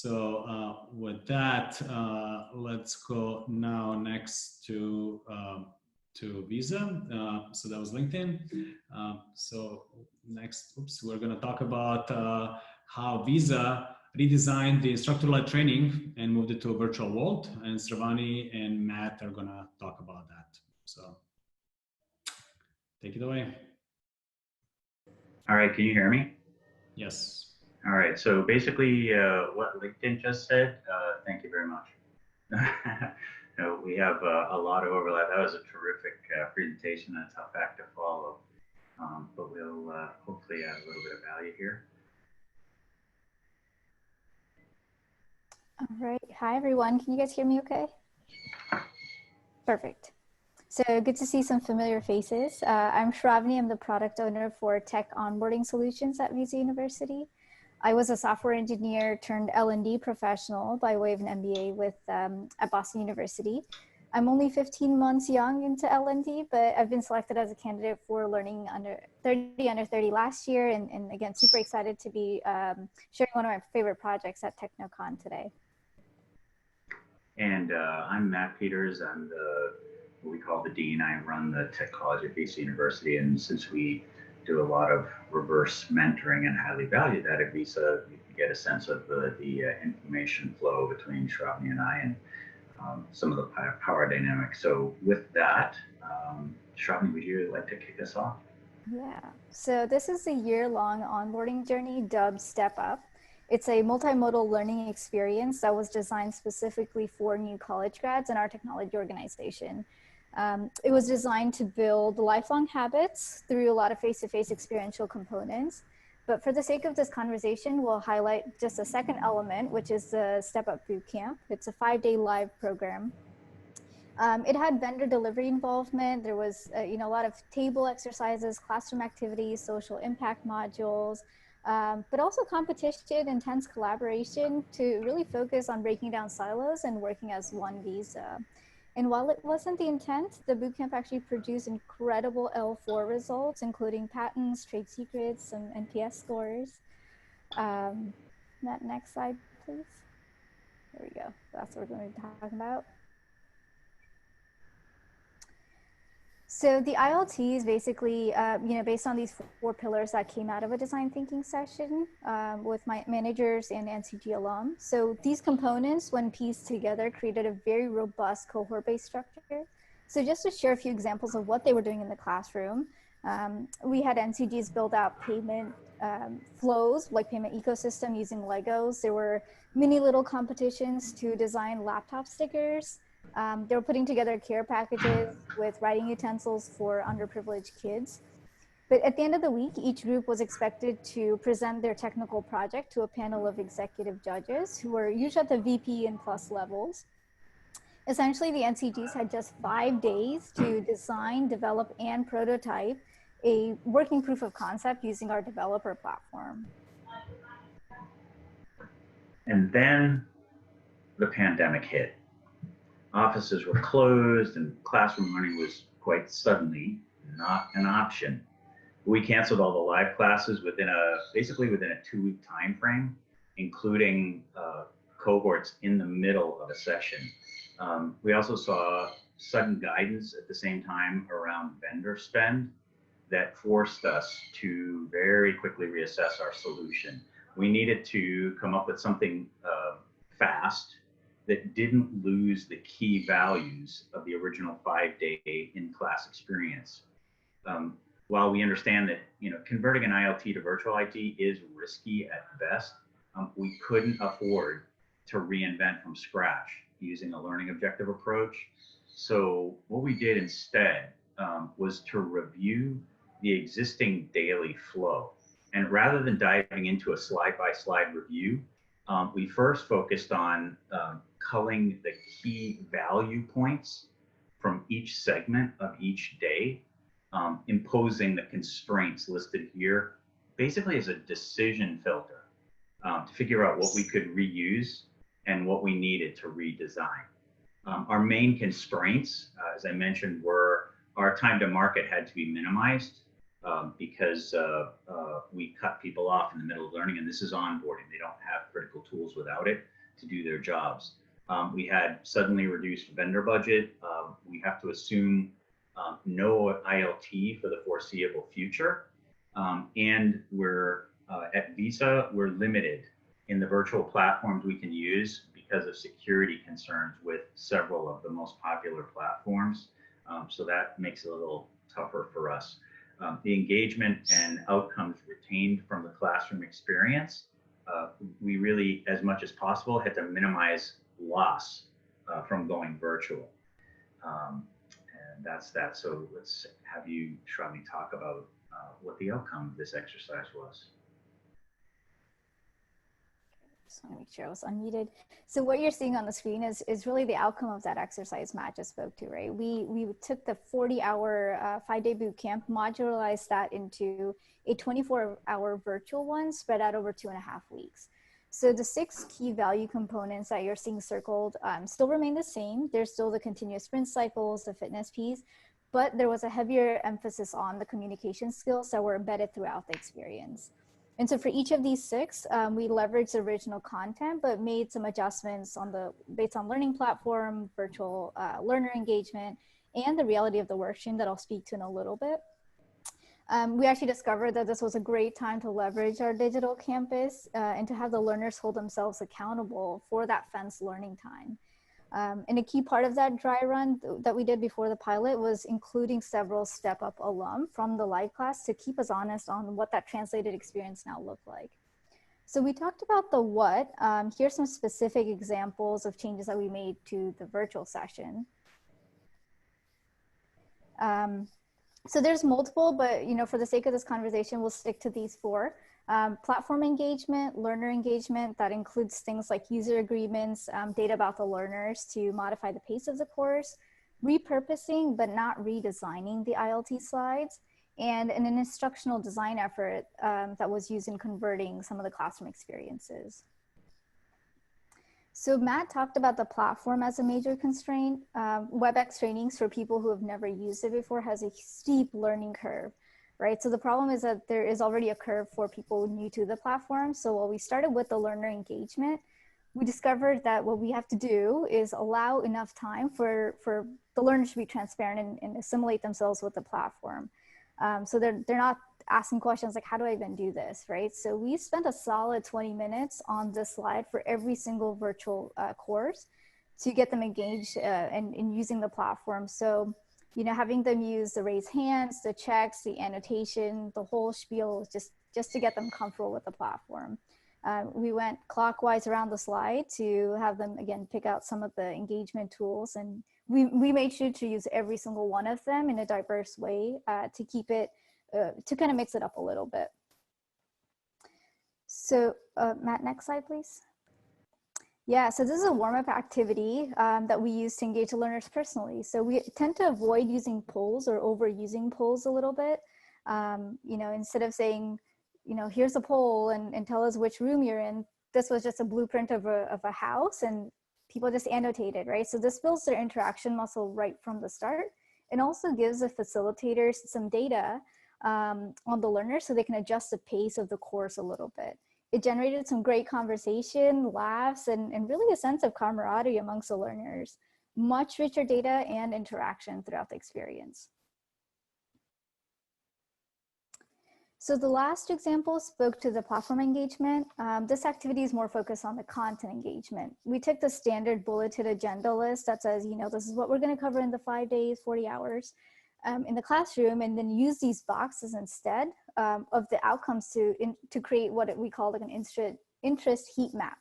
With that, let's go now next to Visa. So that was LinkedIn. So next, we're going to talk about how Visa redesigned the instructor-led training and moved it to a virtual world. And Sravani and Matt are going to talk about that. So take it away. All right, can you hear me? Yes. All right, so basically what LinkedIn just said, thank you very much. We have a lot of overlap. That was a terrific presentation, a tough act to follow, but we'll hopefully add a little bit of value here. All right, hi everyone, can you guys hear me okay? Perfect. So good to see some familiar faces. I'm Sravani, I'm the product owner for Tech Onboarding Solutions at Visa University. I was a software engineer turned L&D professional by way of an MBA at Boston University. I'm only 15 months young into L&D, but I've been selected as a candidate for learning under 30 last year. And again, super excited to be sharing one of my favorite projects at TechKnowCon today. And I'm Matt Peters. I'm what we call the Dean. I run the Tech College at Visa University. And since we do a lot of reverse mentoring and highly value that at Visa, you can get a sense of the information flow between Sravani and I and some of the power dynamics. So with that, Sravani, would you like to kick us off? Yeah, so this is a year-long onboarding journey dubbed Step Up. It's a multimodal learning experience that was designed specifically for new college grads in our technology organization. It was designed to build lifelong habits through a lot of face-to-face experiential components. But for the sake of this conversation, we'll highlight just a second element, which is the Step Up Bootcamp. It's a 5-day live program. It had vendor delivery involvement. There was a lot of table exercises, classroom activities, social impact modules, but also competition, intense collaboration to really focus on breaking down silos and working as one Visa. And while it wasn't the intent, the bootcamp actually produced incredible L4 results, including patents, trade secrets, and NPS scores. That next slide, please. There we go. That's what we're going to be talking about. So the ILT is basically, based on these 4 pillars that came out of a design thinking session with my managers and NCG alum. So these components, when pieced together, created a very robust cohort-based structure. So just to share a few examples of what they were doing in the classroom, we had NCGs build out payment flows, like payment ecosystem using Legos. There were mini little competitions to design laptop stickers. They were putting together care packages with writing utensils for underprivileged kids. But at the end of the week, each group was expected to present their technical project to a panel of executive judges who were usually at the VP and plus levels. Essentially, the NCGs had just 5 days to design, develop, and prototype a working proof of concept using our developer platform. And then the pandemic hit. Offices were closed and classroom learning was quite suddenly not an option. We canceled all the live classes basically within a 2-week time frame, including cohorts in the middle of a session. We also saw sudden guidance at the same time around vendor spend that forced us to very quickly reassess our solution. We needed to come up with something fast that didn't lose the key values of the original 5-day in-class experience. While we understand that converting an ILT to virtual IT is risky at best, we couldn't afford to reinvent from scratch using a learning objective approach. So what we did instead was to review the existing daily flow. And rather than diving into a slide-by-slide review, we first focused on culling the key value points from each segment of each day, imposing the constraints listed here, basically as a decision filter to figure out what we could reuse and what we needed to redesign. Our main constraints, as I mentioned, were our time to market had to be minimized, because we cut people off in the middle of learning, and this is onboarding. They don't have critical tools without it to do their jobs. We had suddenly reduced vendor budget. We have to assume no ILT for the foreseeable future. And we're at Visa, we're limited in the virtual platforms we can use because of security concerns with several of the most popular platforms. So that makes it a little tougher for us. The engagement and outcomes retained from the classroom experience, we really, as much as possible, had to minimize loss from going virtual. And that's that. So let's have you, Sravani, talk about what the outcome of this exercise was. Just want to make sure I was unmuted. So what you're seeing on the screen is really the outcome of that exercise Matt just spoke to, right? We took the 40-hour 5-day boot camp, modularized that into a 24-hour virtual one spread out over 2.5 weeks. So the 6 key value components that you're seeing circled still remain the same. There's still the continuous sprint cycles, the fitness piece, but there was a heavier emphasis on the communication skills that were embedded throughout the experience. And so for each of these 6, we leveraged the original content, but made some adjustments based on learning platform, virtual learner engagement, and the reality of the workstream that I'll speak to in a little bit. We actually discovered that this was a great time to leverage our digital campus and to have the learners hold themselves accountable for that fenced learning time. And a key part of that dry run that we did before the pilot was including several step-up alum from the live class to keep us honest on what that translated experience now looked like. So we talked about the what. Here's some specific examples of changes that we made to the virtual session. So there's multiple, but for the sake of this conversation, we'll stick to these 4. Platform engagement, learner engagement, that includes things like user agreements, data about the learners to modify the pace of the course, repurposing but not redesigning the ILT slides, and an instructional design effort that was used in converting some of the classroom experiences. So Matt talked about the platform as a major constraint. WebEx trainings for people who have never used it before has a steep learning curve. Right, so the problem is that there is already a curve for people new to the platform. So while we started with the learner engagement, we discovered that what we have to do is allow enough time for the learners to be transparent and assimilate themselves with the platform. So they're not asking questions like, how do I even do this, right? So we spent a solid 20 minutes on this slide for every single virtual course to get them engaged in using the platform. So having them use the raise hands, the checks, the annotation, the whole spiel, just to get them comfortable with the platform. We went clockwise around the slide to have them, again, pick out some of the engagement tools. And we made sure to use every single one of them in a diverse way to keep it, to kind of mix it up a little bit. So Matt, next slide, please. Yeah, so this is a warm-up activity that we use to engage the learners personally. So we tend to avoid using polls or overusing polls a little bit. Instead of saying, here's a poll and tell us which room you're in, this was just a blueprint of a house and people just annotated, right? So this builds their interaction muscle right from the start and also gives the facilitators some data on the learners so they can adjust the pace of the course a little bit. It generated some great conversation, laughs, and really a sense of camaraderie amongst the learners. Much richer data and interaction throughout the experience. So the last example spoke to the platform engagement. This activity is more focused on the content engagement. We took the standard bulleted agenda list that says, this is what we're going to cover in the 5 days, 40 hours in the classroom, and then use these boxes instead of the outcomes to create what we call like an interest heat map.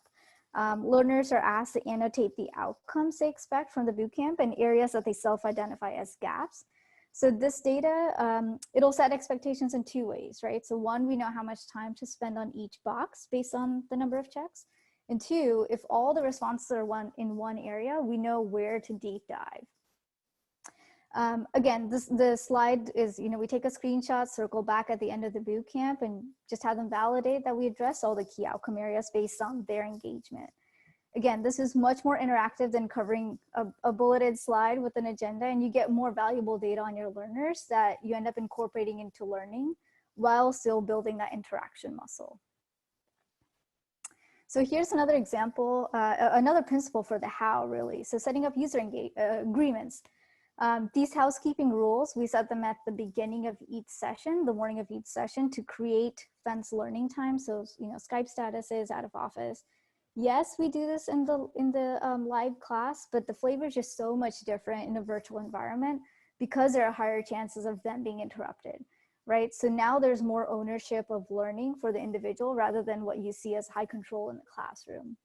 Learners are asked to annotate the outcomes they expect from the bootcamp and areas that they self-identify as gaps. So this data, it'll set expectations in 2 ways, right? So 1, we know how much time to spend on each box based on the number of checks. And 2, if all the responses are in one area, we know where to deep dive. Again, the slide is, we take a screenshot, circle back at the end of the boot camp and just have them validate that we address all the key outcome areas based on their engagement. Again, this is much more interactive than covering a bulleted slide with an agenda, and you get more valuable data on your learners that you end up incorporating into learning while still building that interaction muscle. So here's another example, another principle for the how, really. So setting up user agreements. These housekeeping rules, we set them at the beginning of each session, the morning of each session, to create fence learning time. So, Skype statuses, out of office. Yes, we do this in the live class, but the flavor is just so much different in a virtual environment because there are higher chances of them being interrupted, right? So now there's more ownership of learning for the individual rather than what you see as high control in the classroom.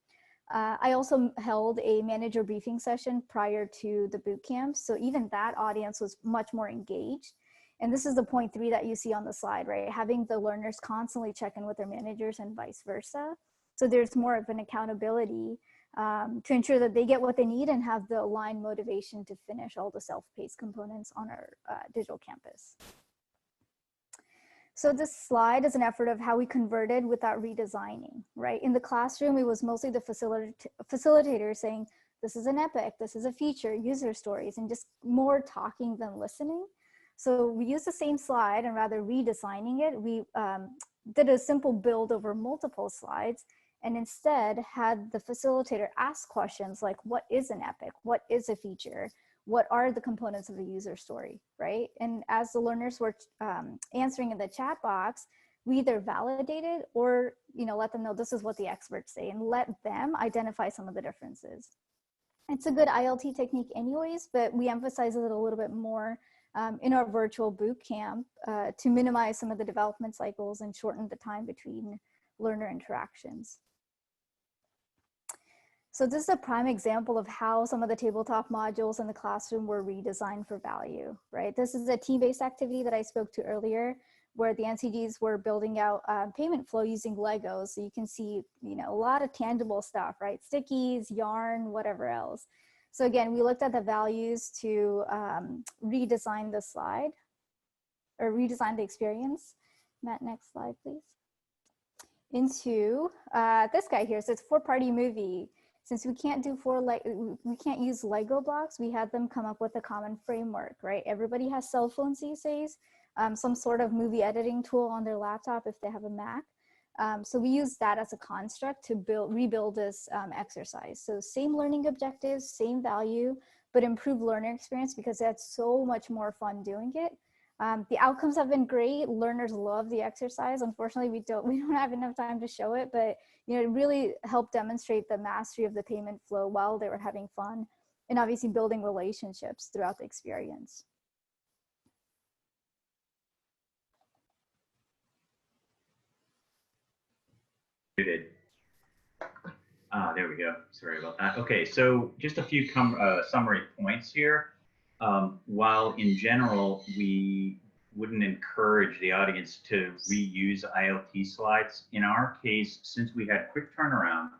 I also held a manager briefing session prior to the boot camp. So even that audience was much more engaged. And this is the point 3 that you see on the slide, right? Having the learners constantly check in with their managers and vice versa. So there's more of an accountability to ensure that they get what they need and have the aligned motivation to finish all the self-paced components on our digital campus. So this slide is an effort of how we converted without redesigning, right? In the classroom, it was mostly the facilitator saying, this is an epic, this is a feature, user stories, and just more talking than listening. So we used the same slide, and rather redesigning it, we did a simple build over multiple slides, and instead had the facilitator ask questions like, what is an epic? What is a feature? What are the components of a user story, right? And as the learners were answering in the chat box, we either validated or let them know this is what the experts say, and let them identify some of the differences. It's a good ILT technique anyways, but we emphasize it a little bit more in our virtual boot camp to minimize some of the development cycles and shorten the time between learner interactions. So this is a prime example of how some of the tabletop modules in the classroom were redesigned for value, right? This is a team-based activity that I spoke to earlier, where the NCGs were building out payment flow using Legos. So you can see, a lot of tangible stuff, right? Stickies, yarn, whatever else. So again, we looked at the values to redesign the slide, or redesign the experience. Matt, next slide, please. Into this guy here. So it's a 4-party movie. Since we can't use Lego blocks, we had them come up with a common framework, right? Everybody has cell phones these days, some sort of movie editing tool on their laptop if they have a Mac. So we use that as a construct to rebuild this exercise. So same learning objectives, same value, but improved learner experience because that's so much more fun doing it. The outcomes have been great. Learners love the exercise. Unfortunately, we don't have enough time to show it, but it really helped demonstrate the mastery of the payment flow while they were having fun, and obviously building relationships throughout the experience. There we go. Sorry about that. Okay, so just a few summary points here. While in general, we wouldn't encourage the audience to reuse ILT slides, in our case, since we had quick turnaround,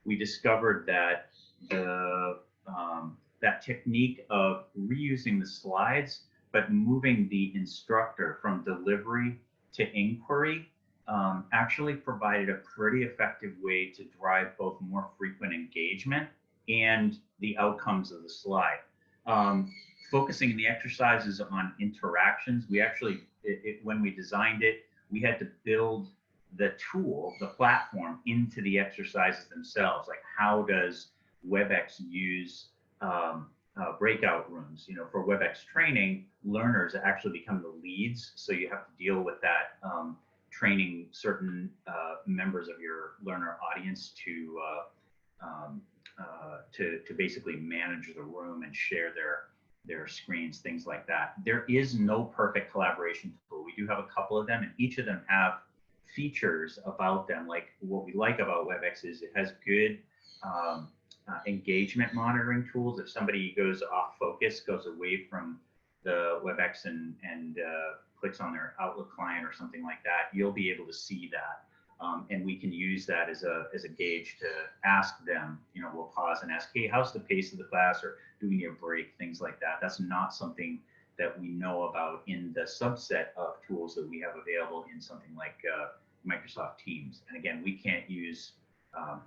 we discovered that that technique of reusing the slides, but moving the instructor from delivery to inquiry actually provided a pretty effective way to drive both more frequent engagement and the outcomes of the slide. Focusing the exercises on interactions, we actually, when we designed it, we had to build the tool, the platform, into the exercises themselves. Like, how does WebEx use breakout rooms? For WebEx training, learners actually become the leads, so you have to deal with that, training certain members of your learner audience to basically manage the room and share their screens, things like that. There is no perfect collaboration tool. We do have a couple of them, and each of them have features about them. Like, what we like about WebEx is it has good engagement monitoring tools. If somebody goes off focus, goes away from the WebEx and clicks on their Outlook client or something like that, you'll be able to see that. And we can use that as a gauge to ask them, we'll pause and ask, hey, how's the pace of the class, or do we need a break, things like that. That's not something that we know about in the subset of tools that we have available in something like Microsoft Teams. And again, we can't use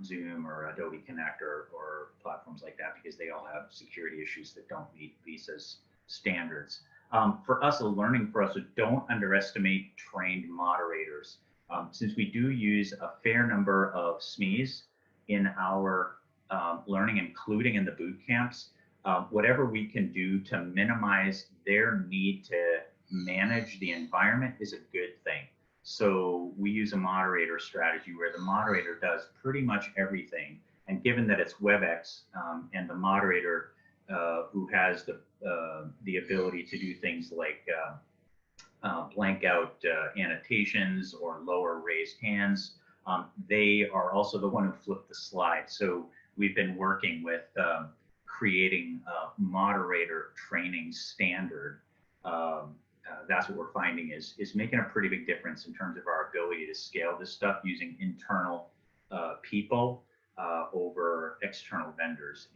Zoom or Adobe Connect or platforms like that, because they all have security issues that don't meet Visa's standards. For us, so don't underestimate trained moderators. Since we do use a fair number of SMEs in our learning, including in the boot camps, whatever we can do to minimize their need to manage the environment is a good thing. So we use a moderator strategy where the moderator does pretty much everything. And given that it's WebEx and the moderator who has the ability to do things like blank out annotations or lower raised hands, they are also the one who flipped the slide. So we've been working with creating a moderator training standard. That's what we're finding is making a pretty big difference in terms of our ability to scale this stuff using internal people over external vendors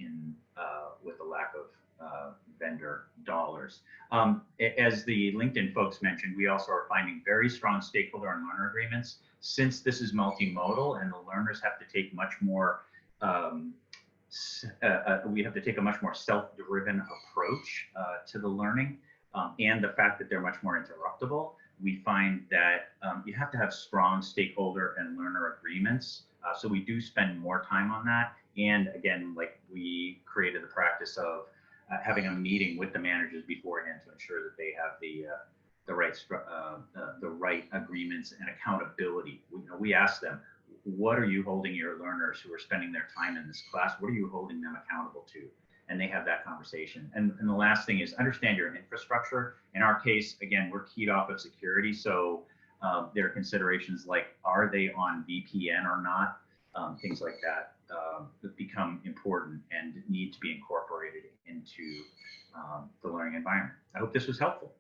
with the lack of vendor dollars. As the LinkedIn folks mentioned, we also are finding very strong stakeholder and learner agreements. Since this is multimodal and the learners have to take much more, we have to take a much more self-driven approach to the learning. And the fact that they're much more interruptible, we find that you have to have strong stakeholder and learner agreements. So we do spend more time on that. And again, like we created the practice of having a meeting with the managers beforehand to ensure that they have the right agreements and accountability. We ask them, what are you holding your learners who are spending their time in this class? What are you holding them accountable to? And they have that conversation. And the last thing is understand your infrastructure. In our case, again, we're keyed off of security. So there are considerations like, are they on VPN or not? Things like that become important and need to be incorporated into the learning environment. I hope this was helpful.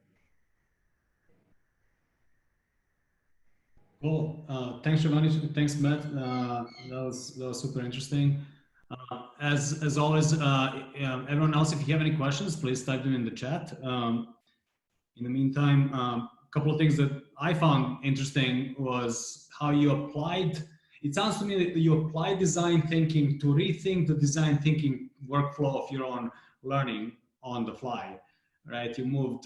Cool. Thanks, Sravani. Thanks, Matt. That was super interesting. As always, everyone else, if you have any questions, please type them in the chat. In the meantime, a couple of things that I found interesting was how you applied. It sounds to me that you applied design thinking to rethink the design thinking workflow of your own learning on the fly, right? You moved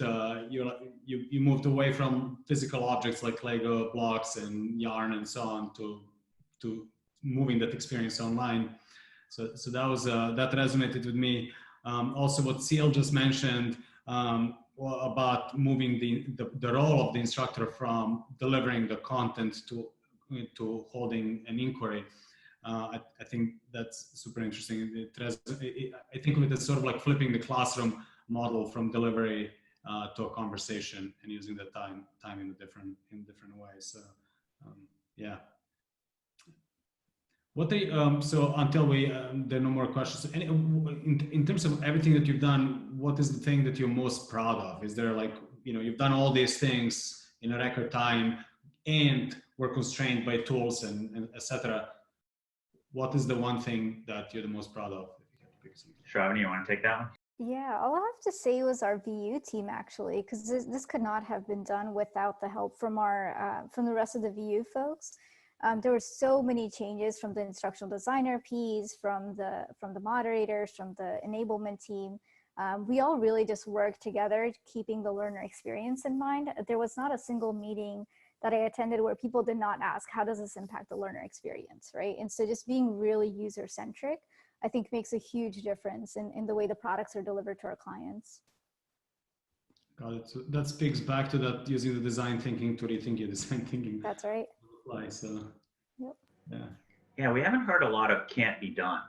you moved away from physical objects like Lego blocks and yarn and so on to moving that experience online. So that was that resonated with me. Also, what CL just mentioned about moving the role of the instructor from delivering the content to holding an inquiry. I think that's super interesting. I think of it as sort of like flipping the classroom model from delivery to a conversation and using the time in different ways. So yeah. What they so until we there are no more questions. In terms of everything that you've done, what is the thing that you're most proud of? Is there like, you've done all these things in a record time and we're constrained by tools and etc. What is the one thing that you're the most proud of? Shravani, you want to take that one? Yeah, all I have to say was our VU team, actually, because this could not have been done without the help from from the rest of the VU folks. There were so many changes from the instructional designer piece, from the moderators, from the enablement team. We all really just worked together, keeping the learner experience in mind. There was not a single meeting that I attended where people did not ask, how does this impact the learner experience, right? And so just being really user-centric, I think makes a huge difference in the way the products are delivered to our clients. Got it. So that speaks back to that using the design thinking to rethink your design thinking. That's right. So, yep. Yeah, we haven't heard a lot of can't be done.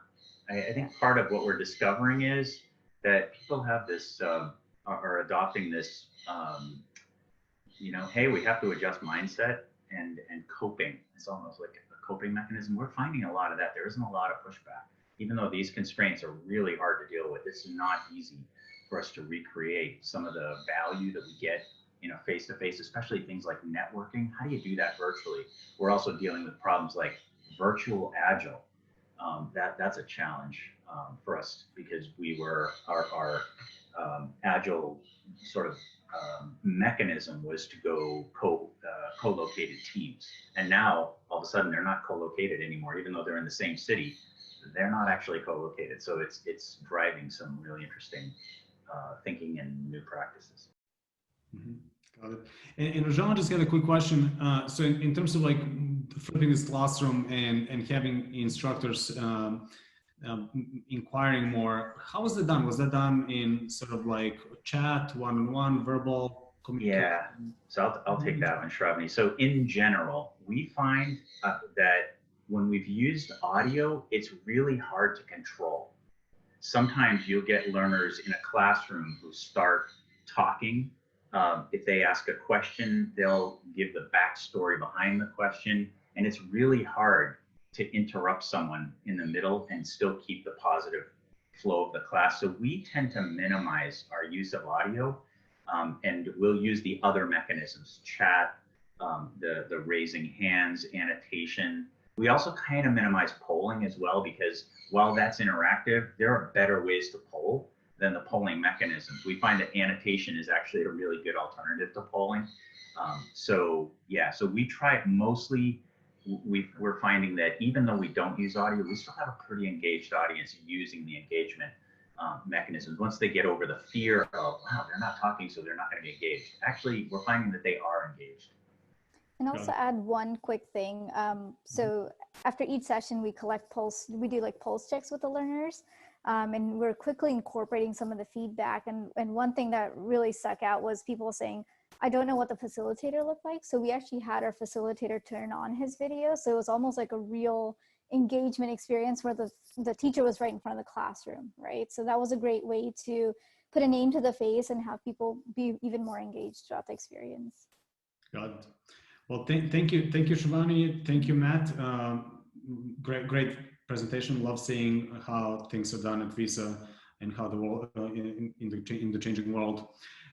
I think part of what we're discovering is that people have this, are adopting this, hey, we have to adjust mindset and coping. It's almost like a coping mechanism. We're finding a lot of that. There isn't a lot of pushback. Even though these constraints are really hard to deal with, it's not easy for us to recreate some of the value that we get face-to-face, especially things like networking. How do you do that virtually? We're also dealing with problems like virtual agile. that's a challenge for us because we were our agile sort of mechanism was to go co-located teams, and now all of a sudden they're not co-located anymore, even though they're in the same city. They're not actually co-located, so it's driving some really interesting thinking and new practices. Mm-hmm. Got it. And Rajan, I just got a quick question. So in terms of like flipping this classroom and having instructors inquiring more, how was that done? Was that done in sort of like chat, one-on-one, verbal communication? Yeah, so I'll take that one, Sravani. So in general, we find that when we've used audio, it's really hard to control. Sometimes you'll get learners in a classroom who start talking. If they ask a question, they'll give the backstory behind the question. And it's really hard to interrupt someone in the middle and still keep the positive flow of the class. So we tend to minimize our use of audio, and we'll use the other mechanisms, chat, the raising hands, annotation. We also kind of minimize polling as well, because while that's interactive, there are better ways to poll than the polling mechanisms. We find that annotation is actually a really good alternative to polling. So we try it mostly. We're finding that even though we don't use audio, we still have a pretty engaged audience using the engagement mechanisms. Once they get over the fear of, wow, they're not talking, so they're not going to be engaged. Actually, we're finding that they are engaged. And also add one quick thing. So after each session, we collect pulse. We do like pulse checks with the learners, and we're quickly incorporating some of the feedback. And one thing that really stuck out was people saying, I don't know what the facilitator looked like. So we actually had our facilitator turn on his video. So it was almost like a real engagement experience where the teacher was right in front of the classroom, right? So that was a great way to put a name to the face and have people be even more engaged throughout the experience. Got it. Well, thank you, Sravani. Thank you, Matt. Great presentation. Love seeing how things are done at Visa and how the world in the changing world.